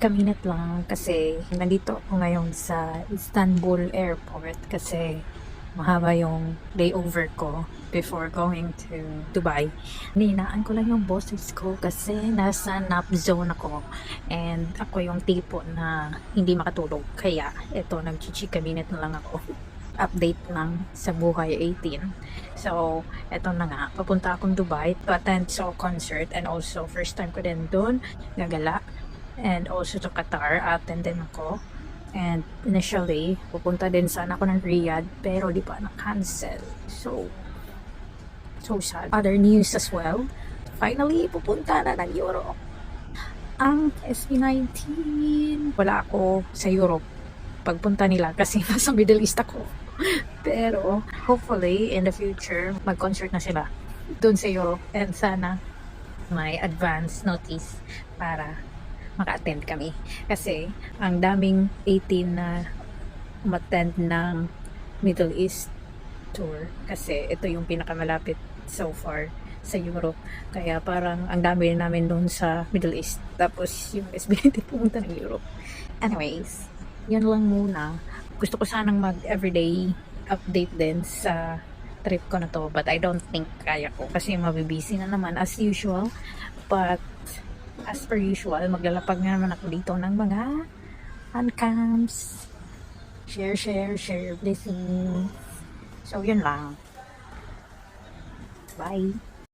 minute lang kasi nandito ako ngayon sa Istanbul Airport kasi mahaba yung layover ko before going to Dubai. Ninaan ko lang yung boses ko kasi nasa nap zone ako and ako yung tipo na hindi makatulog. Kaya ito, nag-chika minute na lang ako. Update lang sa buhay 18. So, eto na nga, papunta akong Dubai to attend sa concert and also first time ko din doon gagala. And also to Qatar, attend din ako. And initially, pupunta din sana ako ng Riyadh, pero di pa na-cancel. So sad. Other news as well. Finally, pupunta na ng Europe. Ang SB19, wala ako sa Europe pagpunta nila kasi nasa Middle East ako. Pero hopefully in the future, mag-concert na sila doon sa Europe and sana may advance notice para maka-attend kami. Kasi ang daming 18 na umattend ng Middle East tour kasi ito yung pinakamalapit so far sa Europe. Kaya parang ang dami namin doon sa Middle East. Tapos yung SB19 pumunta ng Europe. Anyways, yun lang muna. Gusto ko sanang mag-everyday update din sa trip ko na to. But I don't think kaya ko kasi mabibisi na naman as usual. But as per usual, maglalapag nga naman ako dito ng mga uncams. Share blessings. So, yun lang. Bye!